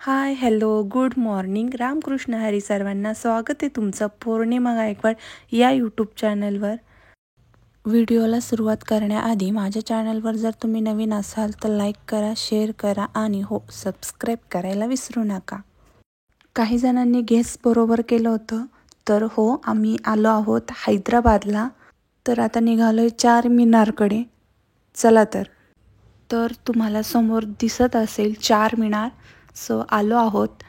हाय, hello, good morning. Ramkrishna Hari सर्वांना. स्वागत आहे तुमचं पौर्णिमा गायकवाड या यूट्यूब चॅनलवर. व्हिडिओला सुरुवात करण्याआधी माझ्या चॅनलवर जर तुम्ही नवीन असाल तर लाईक करा, शेअर करा आणि हो, सबस्क्राईब करायला विसरू नका. काही जणांनी गेस बरोबर केलं होतं. तर हो, आम्ही आलो आहोत हैदराबादला. तर आता निघालोय चार मीनारकडे. चला तर तुम्हाला समोर दिसत असेल चार मीनार. सो आलो आहोत.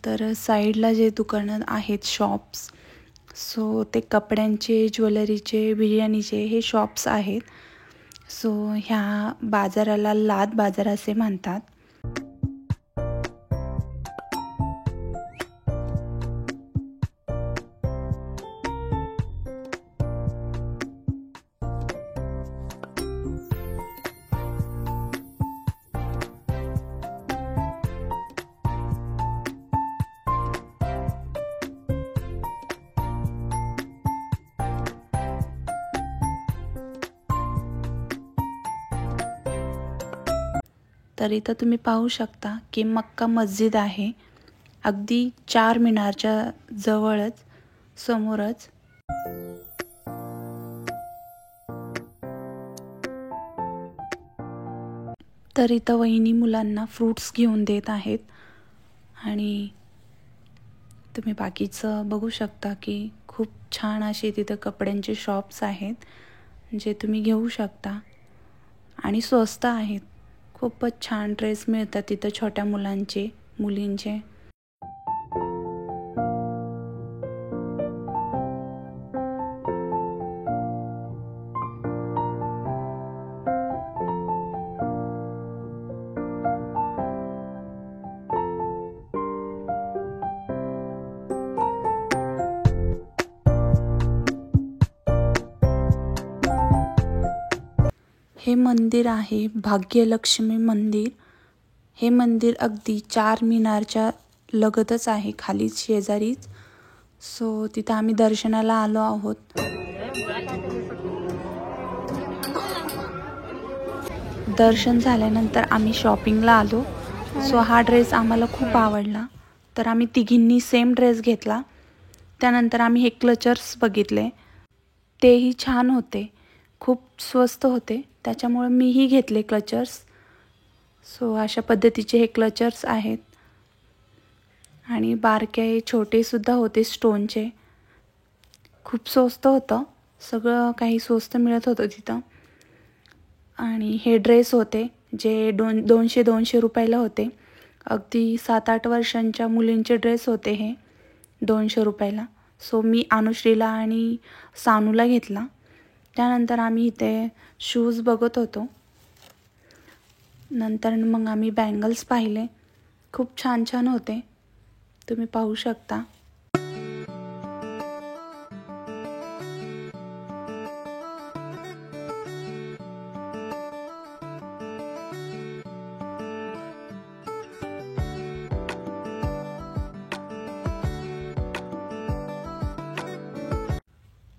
तर साईडला जे दुकानं आहेत, शॉप्स, सो ते कपड्यांचे, ज्वेलरीचे, बिर्याणीचे हे शॉप्स आहेत. सो ह्या बाजाराला लाद बाजार असे म्हणतात. तर इथं तुम्ही पाहू शकता की मक्का मस्जिद आहे, अगदी चार मिनारच्या जवळच, समोरच. तर इथं वहिनी मुलांना फ्रूट्स घेऊन देत आहेत आणि तुम्ही बाकीचं बघू शकता की खूप छान असे तिथं कपड्यांचे शॉप्स आहेत जे तुम्ही घेऊ शकता आणि स्वस्त आहेत. खूपच छान ड्रेस मिळतात तिथं, छोट्या मुलांचे, मुलींचे. हे मंदिर आहे भाग्यलक्ष्मी मंदिर. हे मंदिर अगदी चार मिनारच्या लगतच आहे, खाली शेजारीच. सो तिथं आम्ही दर्शनाला आलो आहोत. दर्शन झाल्यानंतर आम्ही शॉपिंगला आलो. सो हा ड्रेस आम्हाला खूप आवडला, तर आम्ही तिघींनी सेम ड्रेस घेतला. त्यानंतर आम्ही हे क्लचर्स बघितले, तेही छान होते, खूप स्वस्त होते, त्याच्यामुळे मीही घेतले क्लचर्स. सो अशा पद्धतीचे हे क्लचर्स आहेत आणि बारके छोटेसुद्धा होते स्टोनचे. खूप स्वस्त होतं, सगळं काही स्वस्त मिळत होतं तिथं. आणि हे ड्रेस होते जे 200 रुपयाला होते. अगदी 7-8 वर्षांच्या मुलींचे ड्रेस होते हे 200 रुपयाला. सो मी अनुश्रीला आणि सानूला घेतला. त्यानंतर आम्ही इथे शूज बघत होतो. नंतर मग आम्ही बँगल्स पाहिले, खूप छान छान होते, तुम्ही पाहू शकता.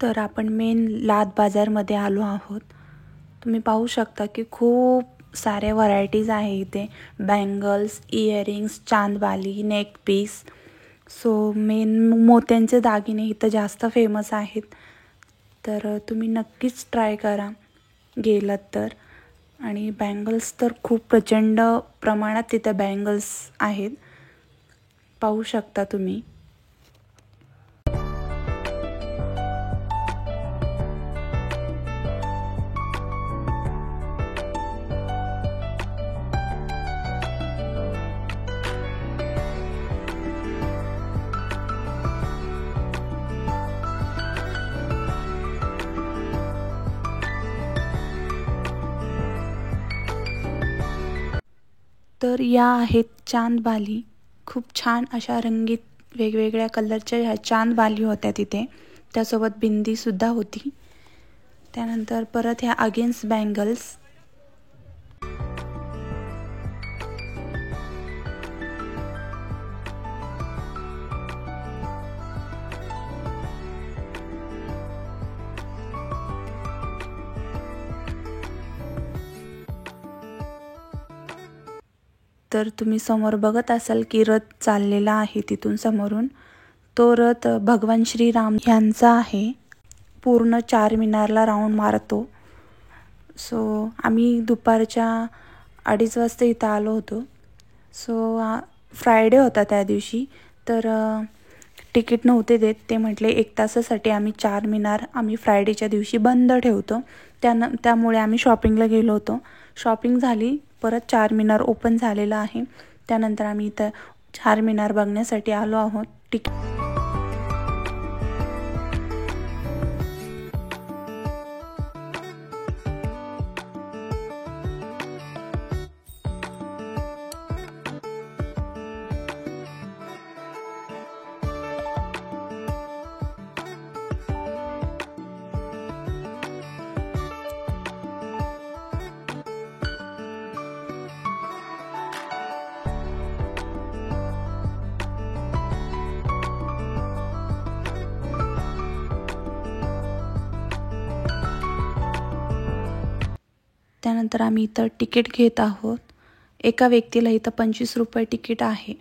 तर आपण मेन लाद बाजारमध्ये आलो आहोत. तुम्ही पाहू शकता की खूप साऱ्या व्हरायटीज आहे इथे. बँगल्स, इयरिंग्स, चांदबाली, नेक पीस. सो मेन मोत्यांचे दागिने इथं जास्त फेमस आहेत. तर तुम्ही नक्कीच ट्राय करा गेलात तर. आणि बँगल्स तर खूप प्रचंड प्रमाणात तिथं बँगल्स आहेत, पाहू शकता तुम्ही. तर या आहेत चांदबाली. खूप छान अशा रंगीत वेगवेगळ्या कलरच्या ह्या चांदबाली होत्या तिथे. त्यासोबत बिंदीसुद्धा होती. त्यानंतर परत ह्या अगेन्स्ट बँगल्स. तर तुम्ही समोर बघत असाल की रथ चाललेला आहे तिथून समोरून. तो रथ भगवान श्रीराम यांचा आहे. पूर्ण चारमिनारला राऊंड मारतो. सो आम्ही दुपारच्या 2:30 वाजता इथं आलो होतो. सो फ्रायडे होता त्या दिवशी, तर तिकीट नव्हते देत. ते म्हटले 1 तासासाठी आम्ही चारमिनार आम्ही फ्रायडेच्या दिवशी बंद ठेवतो. त्यामुळे आम्ही शॉपिंगला गेलो होतो. शॉपिंग झाली, परत चारमिनार ओपन झालेलं आहे. त्यानंतर आम्ही इथं चारमिनार बघण्यासाठी आलो आहोत. त्यानंतर आम्ही इथं तिकीट घेत आहोत. एका व्यक्तीला इथं 25 रुपये तिकीट आहे.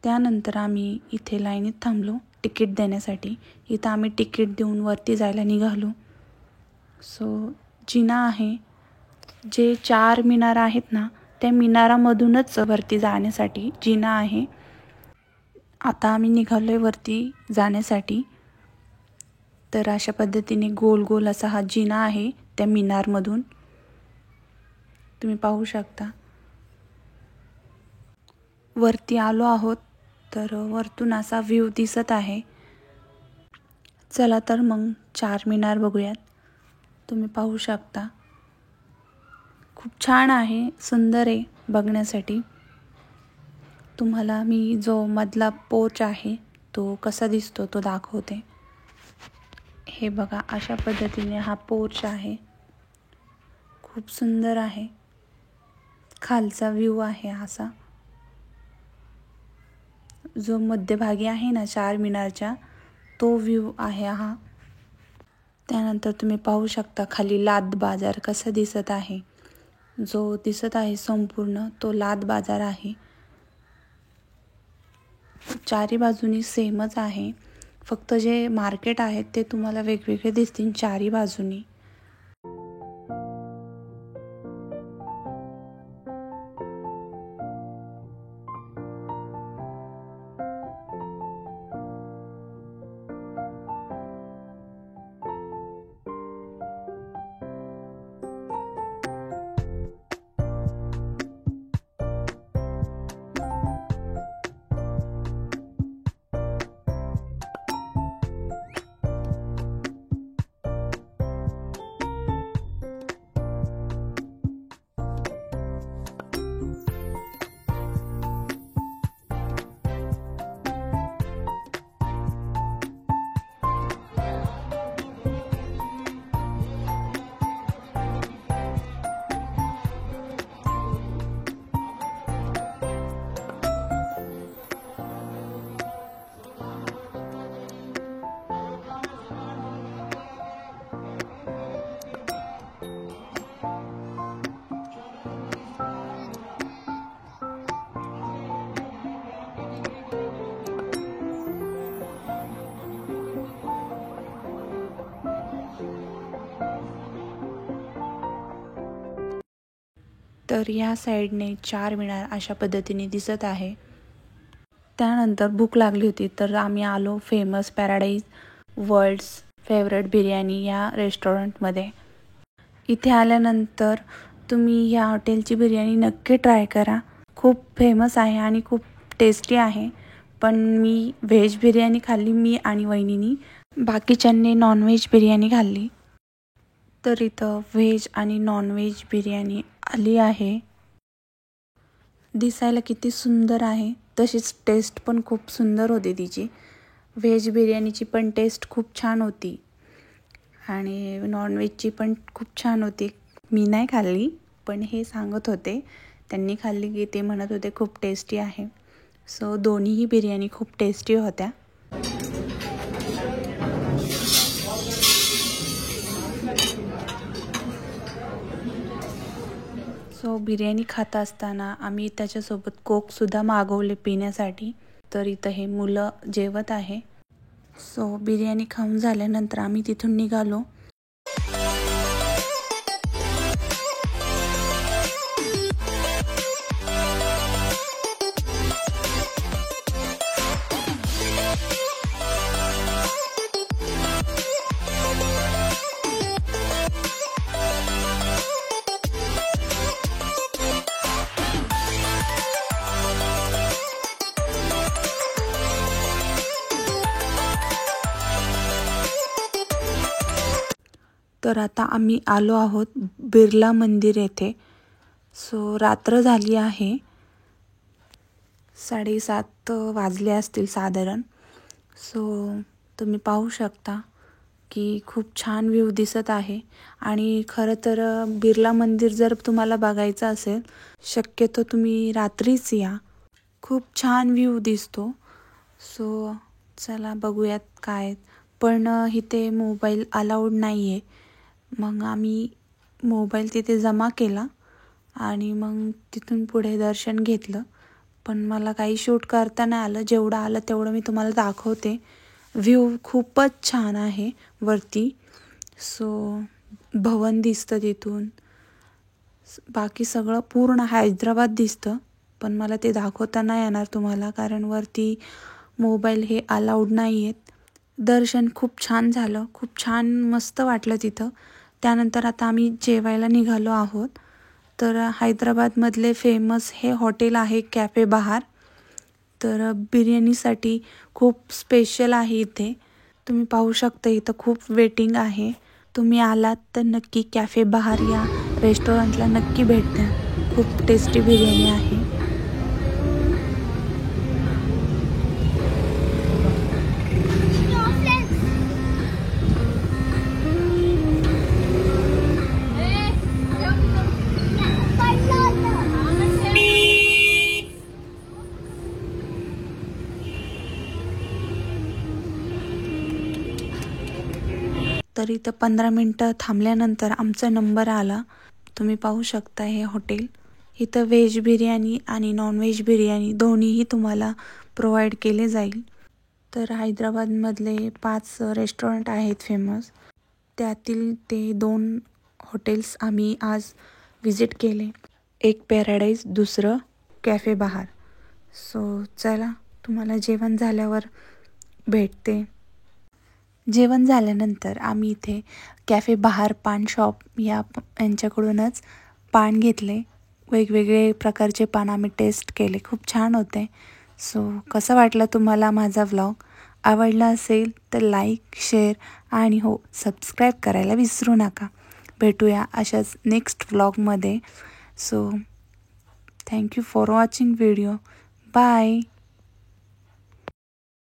त्यानंतर आम्ही इथे लाईनीत थांबलो तिकीट देण्यासाठी. इथं आम्ही तिकीट देऊन वरती जायला निघालो. सो जिना आहे, जे 4 मिनार आहेत ना, त्या मिनारामधूनच वरती जाण्यासाठी जिना आहे. आता आम्ही निघालो आहे वरती जाण्यासाठी. तर अशा पद्धतीने गोल गोल असा हा जिना आहे त्या मिनारमधून, तुम्ही पाहू शकता. वरती आलो आहोत, तर वरतून असा व्ह्यू दिसत आहे. चला तर मग चारमिनार बघूयात. तुम्ही पाहू शकता, खूप छान आहे, सुंदर आहे बघण्यासाठी. तुम्हाला मी जो मधला पोर्च आहे तो कसा दिसतो तो दाखवते. हे बघा, अशा पद्धतीने हा पोर्च आहे. खूप सुंदर आहे. खालचा व्ह्यू आहे असा. जो मध्यभागी आहे ना चारमिनारच्या, तो व्ह्यू आहे हा. त्यानंतर तुम्ही पाहू शकता खाली लाद बाजार कसा दिसत आहे. जो दिसत आहे संपूर्ण तो लाद बाजार आहे. चारी बाजूनी सेमच आहे, फक्त जे मार्केट आहेत ते तुम्हाला वेगवेगळे दिसतील चारी बाजूनी. तर या साईडने चारमिनार अशा पद्धतीने दिसत आहे. त्यानंतर भूक लागली होती, तर आम्ही आलो famous Paradise world's favourite biryani या रेस्टॉरंटमध्ये. इथे आल्यानंतर तुम्ही या हॉटेलची बिर्याणी नक्की ट्राय करा. खूप फेमस आहे आणि खूप टेस्टी आहे. पण मी व्हेज बिर्याणी खाल्ली, मी आणि वहिनीनी. बाकीच्यांनी नॉनव्हेज बिर्याणी खाल्ली. तर इथं व्हेज आणि नॉनव्हेज बिर्याणी आली आहे. दिसायला किती सुंदर आहे तशीच टेस्ट पण खूप सुंदर होती तिची. व्हेज बिर्याणीची पण टेस्ट खूप छान होती आणि नॉनव्हेजची पण खूप छान होती. मी नाही खाल्ली, पण हे सांगत होते, त्यांनी खाल्ली की ते म्हणत होते खूप टेस्टी आहे. सो दोन्हीही बिर्याणी खूप टेस्टी होत्या. सो बिर्याणी खात असताना आम्ही त्याच्यासोबत कोकसुद्धा मागवले पिण्यासाठी. तर इथं हे मुलं जेवत आहे. सो बिर्याणी खाऊन झाल्यानंतर आम्ही तिथून निघालो. तर आता आम्ही आलो आहोत बिर्ला मंदिर येथे. सो रात्र झाली आहे, 7:30 वाजले असतील साधारण. सो तुम्ही पाहू शकता की खूप छान व्ह्यू दिसत आहे. आणि खरं तर बिर्ला मंदिर जर तुम्हाला बघायचं असेल, शक्यतो तुम्ही रात्रीच या, खूप छान व्ह्यू दिसतो. सो चला बघूयात काय. पण इथे मोबाईल अलाउड नाही आहे. मग आम्ही मोबाईल तिथे जमा केला आणि मग तिथून पुढे दर्शन घेतलं. पण मला काही शूट करता नाही आलं. जेवढं आलं तेवढं मी तुम्हाला दाखवते. व्ह्यू खूपच छान आहे वरती. सो भवन दिसतं तिथून. बाकी सगळं पूर्ण हैदराबाद दिसतं, पण मला ते दाखवता नाही येणार तुम्हाला, कारण वरती मोबाईल हे अलाउड नाही आहेत. दर्शन खूप छान झालं, खूप छान मस्त वाटलं तिथं. त्यानंतर आता आम्ही जेवायला निघालो आहोत. तर हैदराबादमधले फेमस हे हॉटेल आहे कॅफे बहार. तर बिर्याणीसाठी खूप स्पेशल आहे इथे. तुम्ही पाहू शकता इथं खूप वेटिंग आहे. तुम्ही आलात तर नक्की कॅफे बहार या रेस्टॉरंटला नक्की भेट द्या. खूप टेस्टी बिर्याणी आहे. तर इथं 15 मिनटं थांबल्यानंतर आमचा नंबर आला. तुम्ही पाहू शकता हे हॉटेल. इथं व्हेज बिर्याणी आणि नॉनव्हेज बिर्याणी दोन्हीही तुम्हाला प्रोव्हाइड केले जाईल. तर हैदराबादमधले 5 रेस्टॉरंट आहेत फेमस. त्यातील ते 2 हॉटेल्स आम्ही आज विजिट केले. एक पॅराडाईज, दुसरं कॅफे बहार. सो चला तुम्हाला जेवण झाल्यावर भेटते. जेवण झाल्यानंतर आम्ही इथे कॅफे बहार पान शॉप यांच्याकडूनच पान घेतले. वेगवेगळे प्रकारचे पान आम्ही टेस्ट केले, खूप छान होते. सो कसं वाटलं तुम्हाला माझा व्लॉग? आवडला असेल तर लाईक, शेअर आणि हो, सबस्क्राईब करायला विसरू नका. भेटूया अशाच नेक्स्ट व्लॉगमध्ये. So thank you for watching video. Bye.